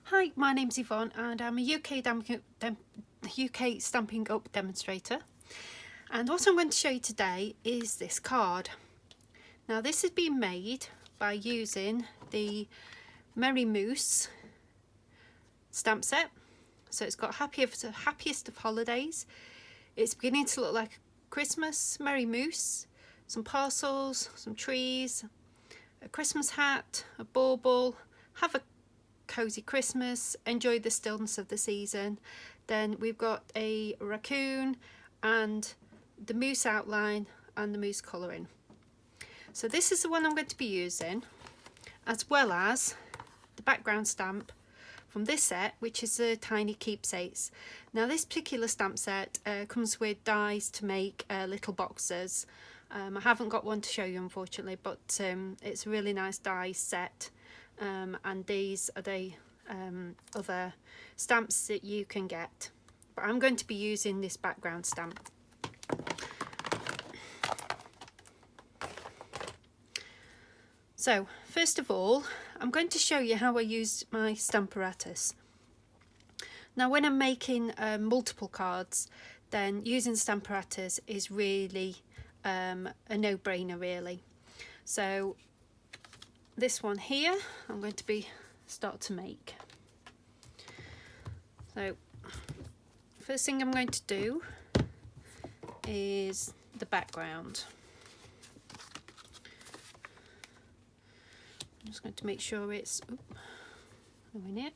Hi, my name's Yvonne and I'm a UK Stampin' Up demonstrator, and what I'm going to show you today is this card. Now this has been made by using the Merry Moose stamp set. So it's got happiest of holidays. It's beginning to look like Christmas, Merry Moose, some parcels, some trees, a Christmas hat, a bauble, have a cozy Christmas, enjoy the stillness of the season. Then we've got a raccoon and the moose outline and the moose colouring. So this is the one I'm going to be using, as well as the background stamp from this set, which is the Tiny Keepsakes. Now this particular stamp set comes with dies to make little boxes. I haven't got one to show you unfortunately, but it's a really nice die set. And these are the other stamps that you can get, but I'm going to be using this background stamp. So first of all, I'm going to show you how I use my Stamparatus. Now when I'm making multiple cards, then using Stamparatus is really a no-brainer really. So this one here I'm going to start to make. So first thing I'm going to do is the background. I'm just going to make sure it's in it.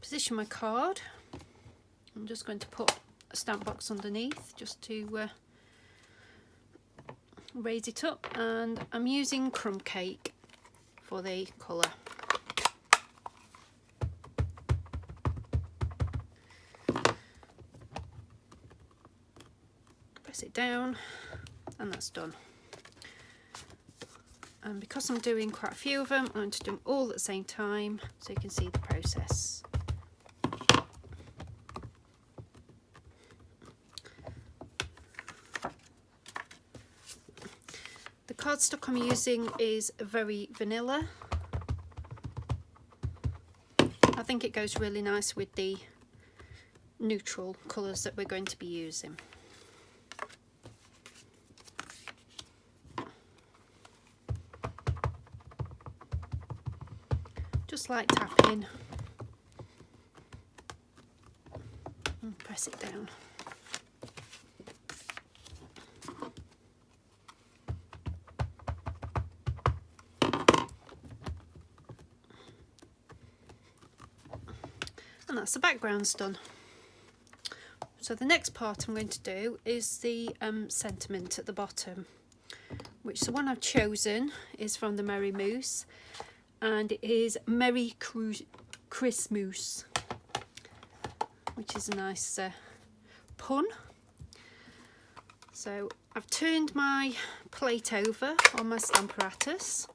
Position my card. I'm just going to put a stamp box underneath just to raise it up, and I'm using crumb cake for the colour. Press it down and that's done. And because I'm doing quite a few of them, I'm going to do them all at the same time so you can see the process. The cardstock I'm using is very vanilla. I think it goes really nice with the neutral colours that we're going to be using. Just like tapping and press it down. And that's the background's done. So the next part I'm going to do is the sentiment at the bottom, which the one I've chosen is from the Merry Moose, and it is Merry Christmas, which is a nice pun. So I've turned my plate over on my Stamparatus.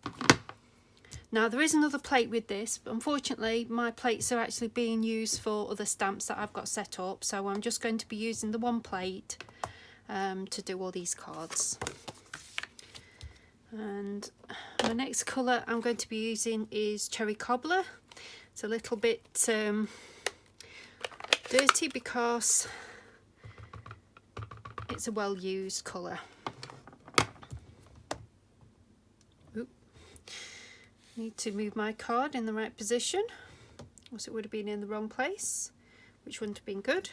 Now there is another plate with this, but unfortunately my plates are actually being used for other stamps that I've got set up, so I'm just going to be using the one plate to do all these cards. And my next colour I'm going to be using is Cherry Cobbler. It's a little bit dirty because it's a well used colour. Need to move my card in the right position, or else it would have been in the wrong place, which wouldn't have been good.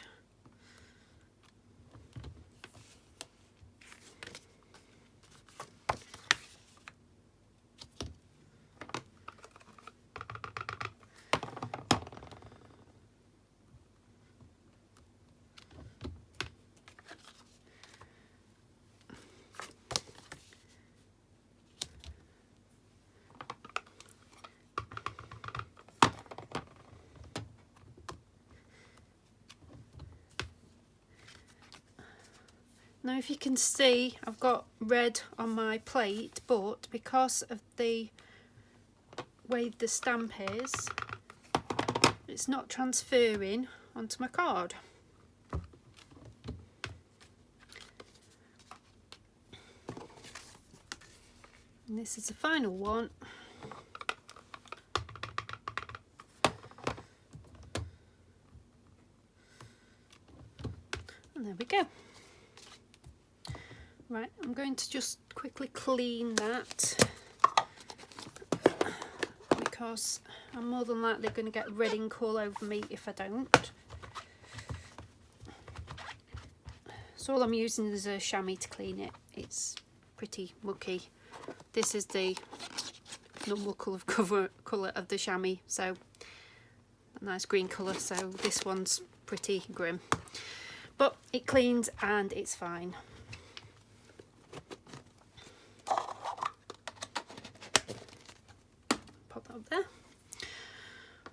Now if you can see, I've got red on my plate, but because of the way the stamp is, it's not transferring onto my card. And this is the final one. And there we go. Right, I'm going to just quickly clean that because I'm more than likely going to get red ink all over me if I don't. So all I'm using is a chamois to clean it. It's pretty mucky. This is the normal colour of the chamois, so a nice green colour, so this one's pretty grim. But it cleans and it's fine. Pop that up there.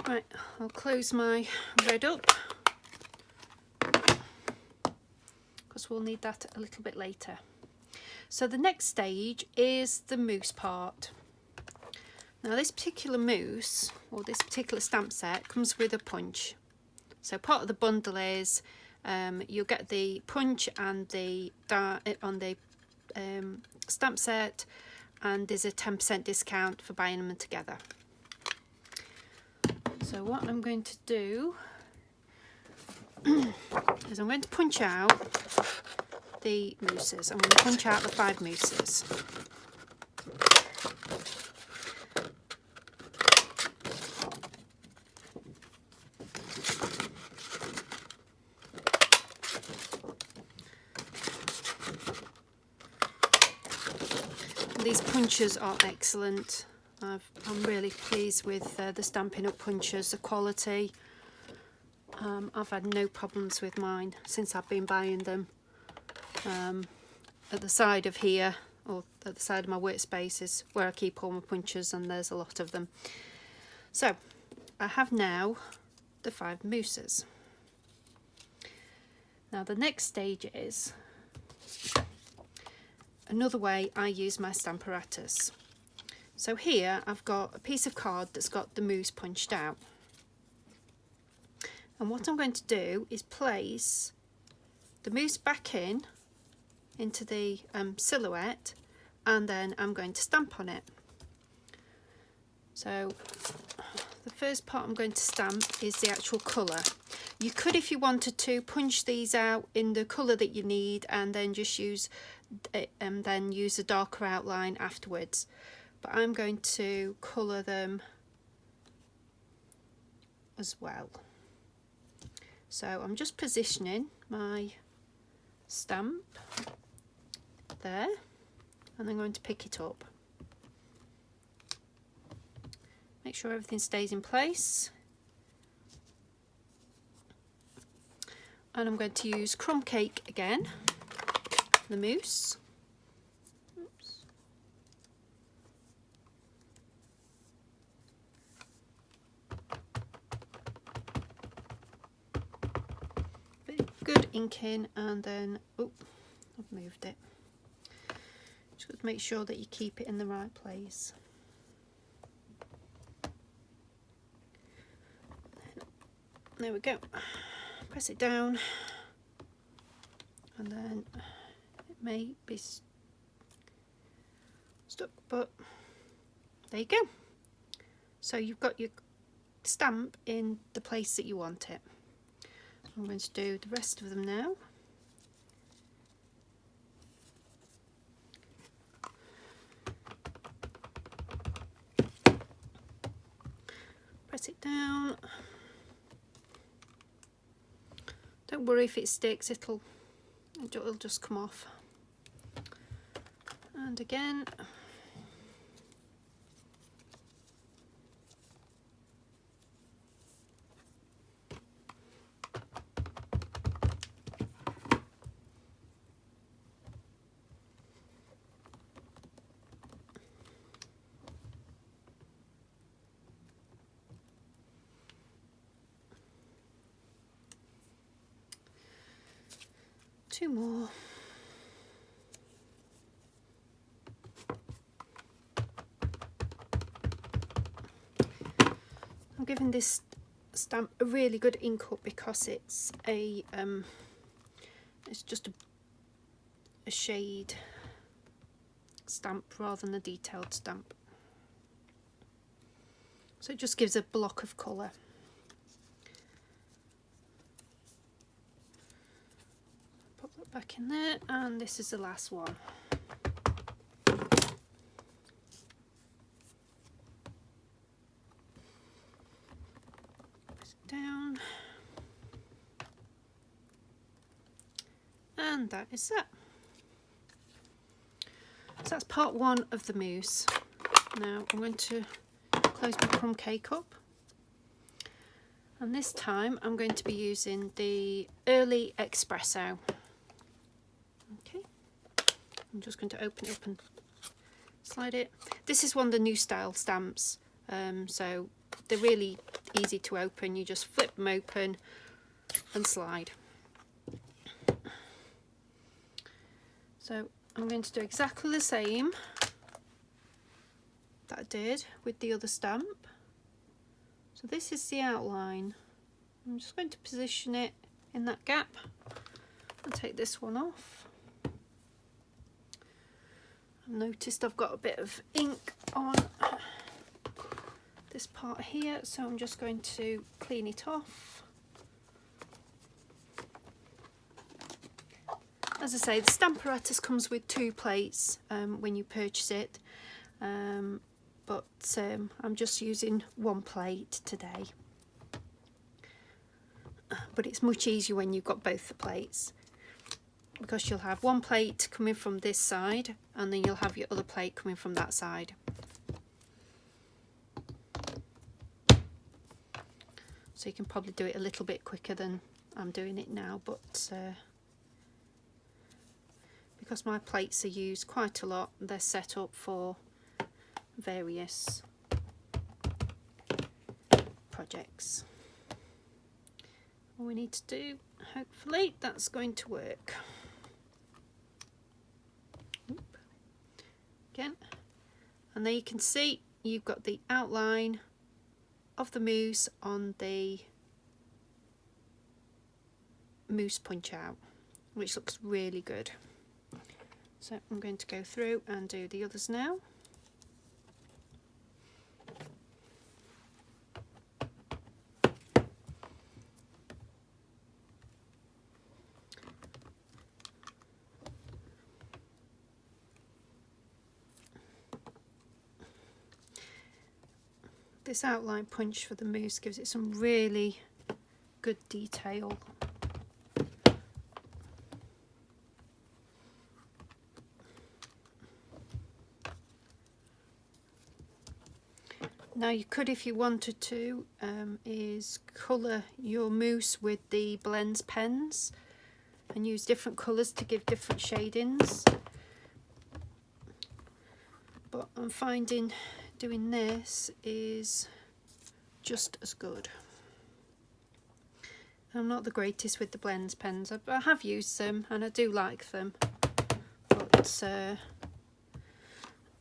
Right, I'll close my red up because we'll need that a little bit later. So the next stage is the mousse part. Now this particular mousse, or this particular stamp set, comes with a punch. So part of the bundle is you'll get the punch and the on the stamp set, and there's a 10% discount for buying them together. So what I'm going to do is I'm going to punch out the mousses. I'm going to punch out the 5 mousses. These punches are excellent. I'm really pleased with the Stampin' Up! Punches, the quality. I've had no problems with mine since I've been buying them. At the side of here, or at the side of my workspace, is where I keep all my punches, and there's a lot of them. So I have now the 5 mousses. Now the next stage is another way I use my Stamparatus. So here I've got a piece of card that's got the mousse punched out. And what I'm going to do is place the mousse back into the silhouette, and then I'm going to stamp on it. So the first part I'm going to stamp is the actual colour. You could, if you wanted to, punch these out in the colour that you need and then just use a darker outline afterwards. But I'm going to colour them as well. So I'm just positioning my stamp there, and I'm going to pick it up. Make sure everything stays in place. And I'm going to use Crumb Cake again, the mousse. Oops. Good ink in, and then, oh, I've moved it. Just make sure that you keep it in the right place. There we go. Press it down, and then it may be stuck, but there you go. So you've got your stamp in the place that you want it. I'm going to do the rest of them now. Press it down. Don't worry if it sticks, it'll just come off. And again. Two more. I'm giving this stamp a really good ink up because it's just a shade stamp rather than a detailed stamp. So it just gives a block of colour. back in there, and this is the last one. Down, and that is that. So that's part one of the mousse. Now I'm going to close my crumb cake up, and this time I'm going to be using the early espresso. Okay, I'm just going to open it up and slide it. This is one of the new style stamps, so they're really easy to open. You just flip them open and slide. So I'm going to do exactly the same that I did with the other stamp. So this is the outline. I'm just going to position it in that gap and take this one off. I've noticed I've got a bit of ink on this part here, so I'm just going to clean it off. As I say, the Stamparatus comes with 2 plates when you purchase it, but I'm just using 1 plate today. But it's much easier when you've got both the plates, because you'll have 1 plate coming from this side and then you'll have your other plate coming from that side. So you can probably do it a little bit quicker than I'm doing it now, but because my plates are used quite a lot, they're set up for various projects. All we need to do, hopefully that's going to work. Oop. Again, and there you can see you've got the outline of the mousse on the mousse punch out, which looks really good. So I'm going to go through and do the others now. This outline punch for the mousse gives it some really good detail. Now you could, if you wanted to, is colour your mousse with the blends pens and use different colours to give different shadings. But I'm finding doing this is just as good. I'm not the greatest with the blends pens. I have used them and I do like them, but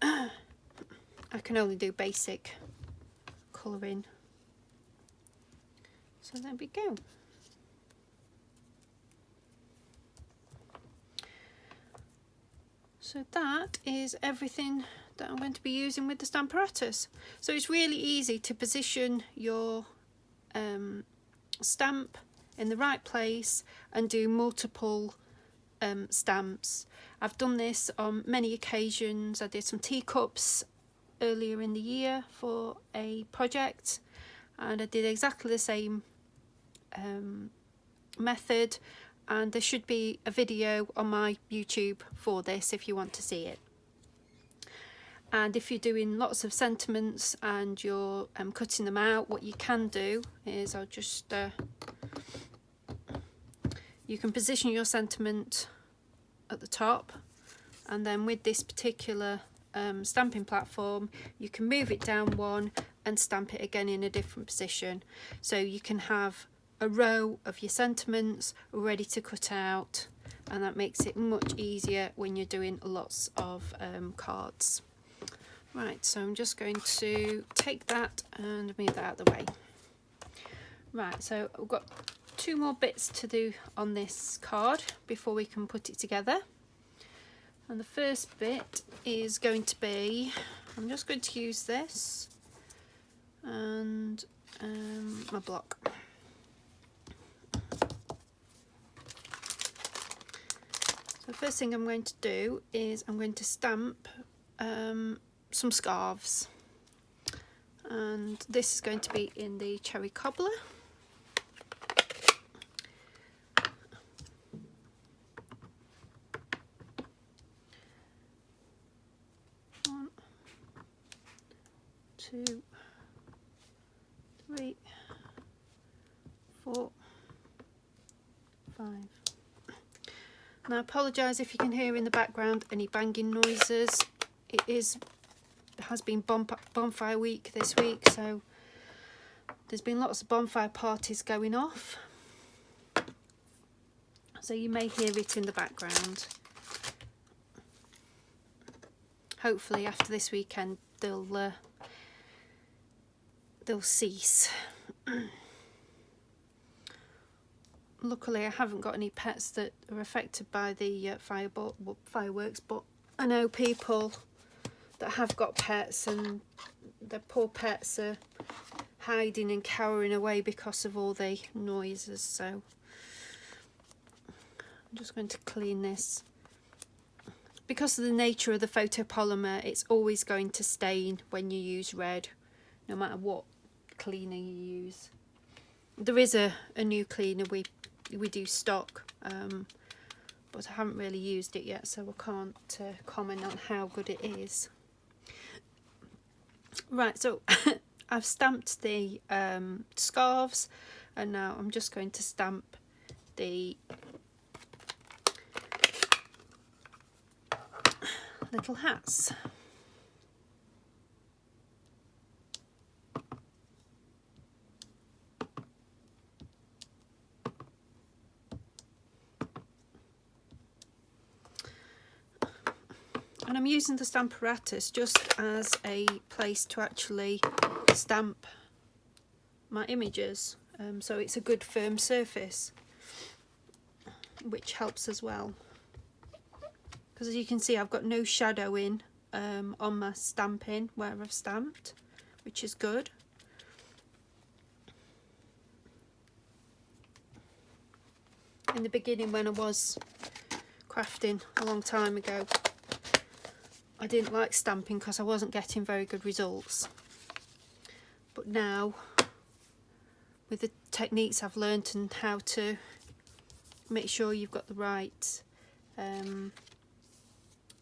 I can only do basic colouring. So there we go. So that is everything that I'm going to be using with the Stamparatus. So it's really easy to position your stamp in the right place and do multiple stamps. I've done this on many occasions. I did some teacups earlier in the year for a project, and I did exactly the same method, and there should be a video on my YouTube for this if you want to see it. And if you're doing lots of sentiments and you're cutting them out, what you can do is I'll just you can position your sentiment at the top, and then with this particular stamping platform you can move it down one and stamp it again in a different position, so you can have a row of your sentiments ready to cut out, and that makes it much easier when you're doing lots of cards. Right, so I'm just going to take that and move that out of the way. Right, so I've got 2 more bits to do on this card before we can put it together. And the first bit is going to be, I'm just going to use this and my block. So the first thing I'm going to do is I'm going to stamp some scarves, and this is going to be in the Cherry Cobbler. One, 2, 3, 4, 5. Now I apologise if you can hear in the background any banging noises. It has been bonfire week this week, so there's been lots of bonfire parties going off, so you may hear it in the background. Hopefully after this weekend they'll cease. Luckily I haven't got any pets that are affected by the fireworks, but I know people that have got pets and their poor pets are hiding and cowering away because of all the noises. So I'm just going to clean this. Because of the nature of the photopolymer, it's always going to stain when you use red, no matter what cleaner you use. There is a new cleaner we do stock, but I haven't really used it yet, so I can't comment on how good it is. Right, so I've stamped the scarves, and now I'm just going to stamp the little hats. And I'm using the Stamparatus just as a place to actually stamp my images, so it's a good firm surface, which helps as well. Because as you can see, I've got no shadowing on my stamping where I've stamped, which is good. In the beginning, when I was crafting a long time ago, I didn't like stamping because I wasn't getting very good results. But now, with the techniques I've learnt and how to make sure you've got the right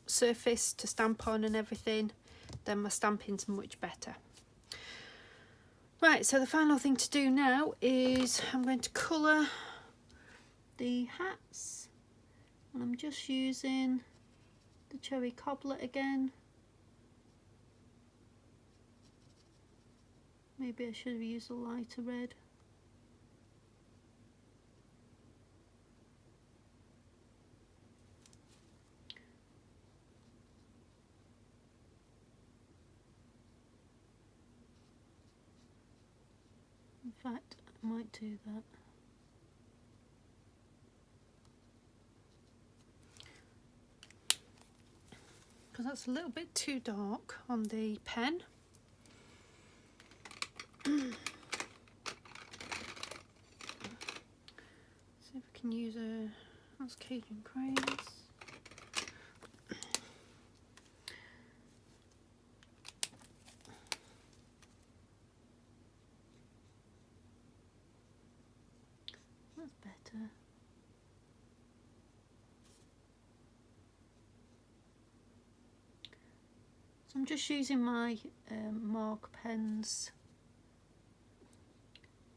surface to stamp on and everything, then my stamping's much better. Right, so the final thing to do now is I'm going to colour the hats, and I'm just using the Cherry Cobbler again. Maybe I should have used a lighter red. In fact, I might do that. Because that's a little bit too dark on the pen. See if I can use those Cajun crayons. That's better. So I'm just using my mark pens.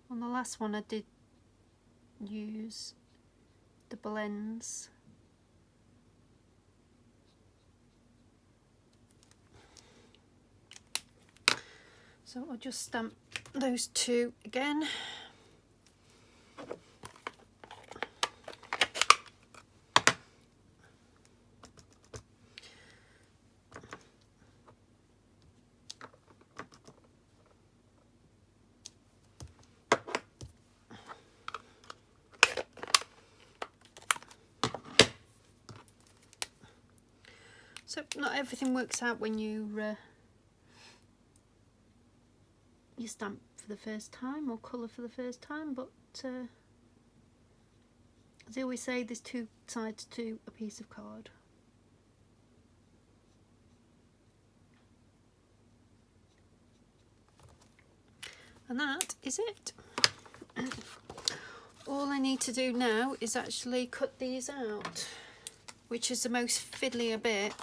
On the last one I did use the blends. So I'll just stamp those two again. So not everything works out when you stamp for the first time or colour for the first time, but As I always say, there's two sides to a piece of card. And that is it. All I need to do now is actually cut these out, which is the most fiddlier bit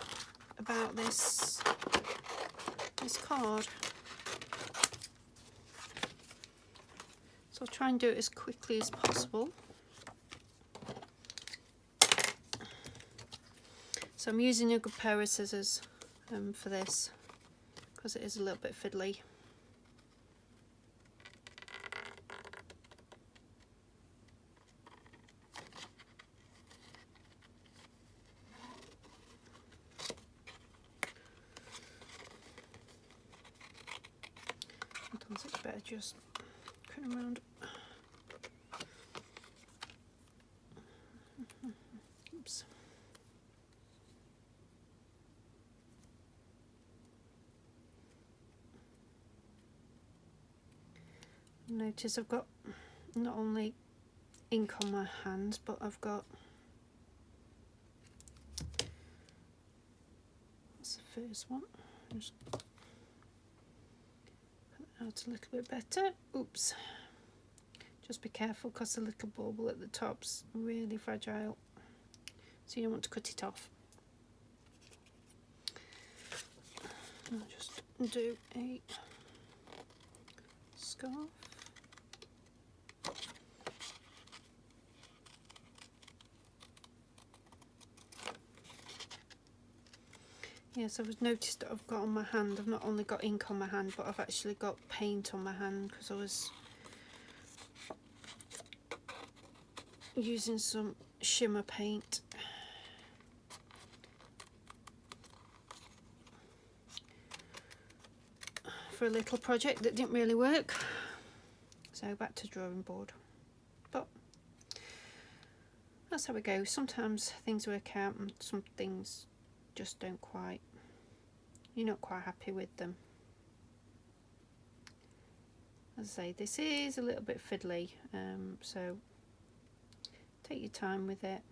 about this card. So I'll try and do it as quickly as possible. So I'm using a good pair of scissors for this, because it is a little bit fiddly. Sometimes it's better just cutting around. Oops. Notice I've got not only ink on my hands, but I've got, that's the first one. Just put that out a little bit better. Oops. Just be careful, because the little bauble at the top's really fragile, so you don't want to cut it off. I'll just do a scarf. Yes, I've noticed that I've got on my hand, I've not only got ink on my hand, but I've actually got paint on my hand, because I was using some shimmer paint. For a little project that didn't really work, so back to drawing board. But that's how it goes. Sometimes things work out and some things just don't quite, you're not quite happy with them. As I say, this is a little bit fiddly, so take your time with it.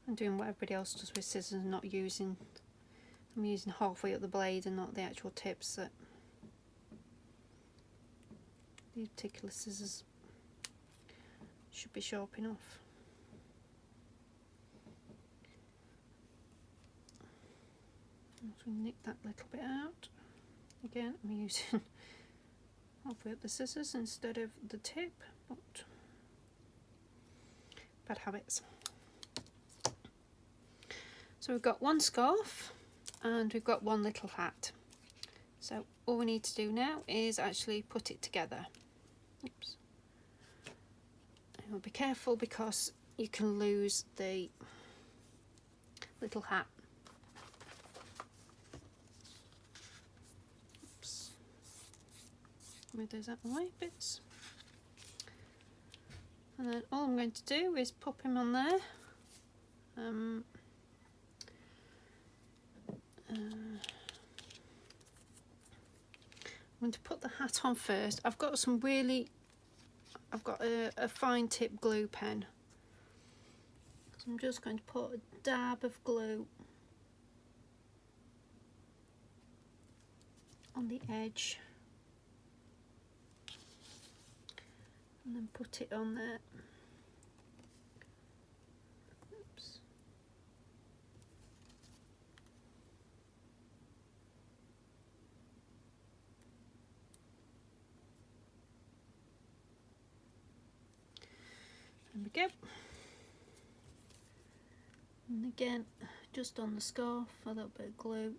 I'm doing what everybody else does with scissors, I'm using halfway up the blade and not the actual tips. That these particular scissors should be sharp enough. So nick that little bit out. Again, I'm using halfway up the scissors instead of the tip, but bad habits. So we've got one scarf and we've got one little hat. So all we need to do now is actually put it together. Oops. And we'll be careful, because you can lose the little hat. Oops. Move those out of the way bits. And then all I'm going to do is pop him on there. I'm going to put the hat on first. I've got a fine tip glue pen. So I'm just going to put a dab of glue on the edge and then put it on there. Oops. There we go. And again, just on the scarf, a little bit of glue.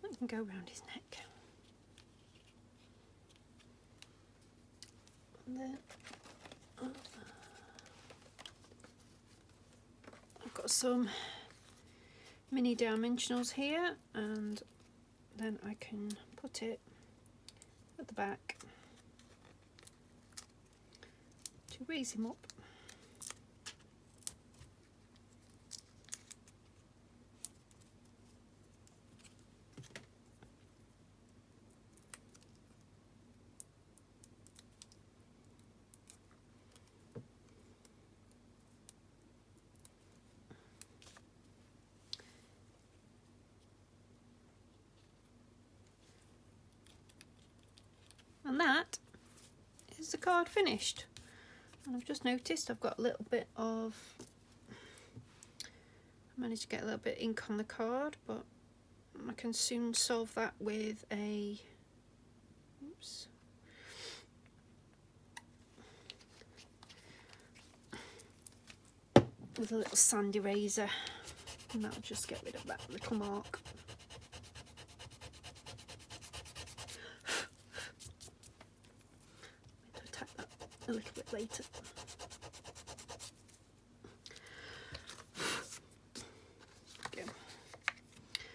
I can go around his neck. And then I've got some mini dimensionals here, and then I can put it at the back to raise him up. And that is the card finished. And I've just noticed I've got a little bit of, I managed to get a little bit of ink on the card, but I can soon solve that with a, oops, with a little sand eraser, and that'll just get rid of that little mark. A little bit later. Okay.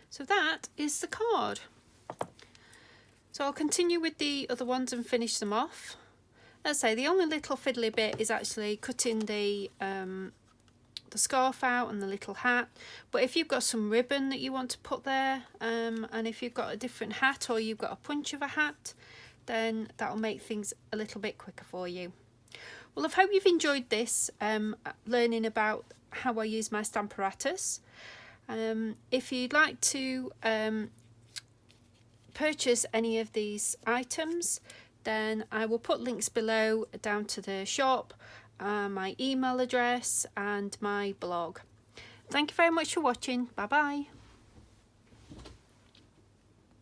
So that is the card. So I'll continue with the other ones and finish them off. As I say, the only little fiddly bit is actually cutting the scarf out and the little hat. But if you've got some ribbon that you want to put there, and if you've got a different hat or you've got a punch of a hat, then that'll make things a little bit quicker for you. Well, I hope you've enjoyed this, learning about how I use my Stamparatus. If you'd like to purchase any of these items, then I will put links below down to the shop, my email address and my blog. Thank you very much for watching. Bye bye.